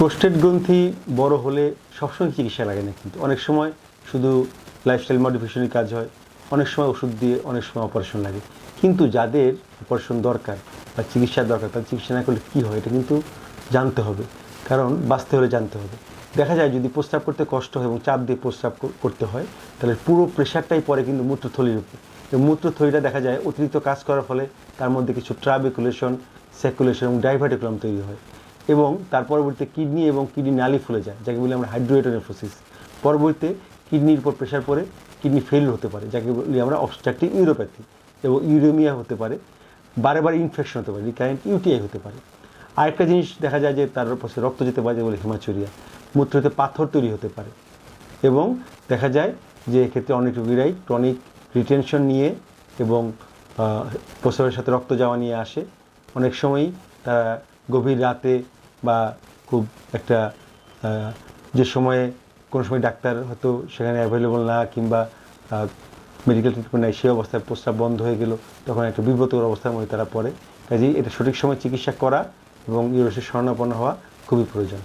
Prostate গ্রন্থি বড় হলে সবসময় চিকিৎসা লাগে না, কিন্তু অনেক সময় শুধু লাইফস্টাইল মডিফিকেশনের কাজ হয়, অনেক সময় ওষুধ দিয়ে, অনেক সময় অপারেশন লাগে। কিন্তু যাদের অপারেশন দরকার বা চিকিৎসার দরকার, তার চিকিৎসা না করলে কী হয় এটা কিন্তু জানতে হবে, কারণ বাঁচতে হলে জানতে হবে। দেখা যায় যদি প্রস্রাব করতে কষ্ট হয় এবং চাপ দিয়ে প্রস্রাব করতে হয়, তাহলে পুরো প্রেশারটাই পড়ে কিন্তু মূত্রথলির উপর। এবং মূত্রথলিটা দেখা যায় অতিরিক্ত কাজ করার ফলে তার মধ্যে কিছু ট্রাবেকুলেশন, সার্কুলেশন এবং ডাইভার্টিকুলাম তৈরি হয়, এবং তার পরবর্তীতে কিডনি এবং কিডনি নালি ফুলে যায়, যাকে বলি আমরা হাইড্রোনেফ্রোসিস। পরবর্তীতে কিডনির উপর প্রেশার পড়ে কিডনি ফেল হতে পারে, যাকে বলি আমরা অবস্ট্রাকটিভ ইউরোপ্যাথি, এবং ইউরেমিয়া হতে পারে, বারে বারে ইনফেকশন হতে পারে, রিকারেন্ট ইউটিআই হতে পারে। আরেকটা জিনিস দেখা যায় যে তার পাশে রক্ত যেতে পারে, বলে হিমাচুরিয়া, মূত্রতে পাথর তৈরি হতে পারে। এবং দেখা যায় যে এক্ষেত্রে অনেক রোগীরাই ক্রনিক রিটেনশন নিয়ে এবং প্রস্রাবের সাথে রক্ত যাওয়া নিয়ে আসে। অনেক সময়ই তারা গভীর রাতে বা খুব একটা যে সময়ে কোনো সময় ডাক্তার হয়তো সেখানে অ্যাভেলেবল না, কিংবা মেডিকেল ট্রিটমেন্ট নেই, সেই অবস্থায় প্রস্রাব বন্ধ হয়ে গেল, তখন একটা বিব্রতকর অবস্থার মধ্যে তারা পড়ে। কাজেই এটা সঠিক সময় চিকিৎসা করা এবং ইউরোলজির শরণাপন্ন হওয়া খুবই প্রয়োজন।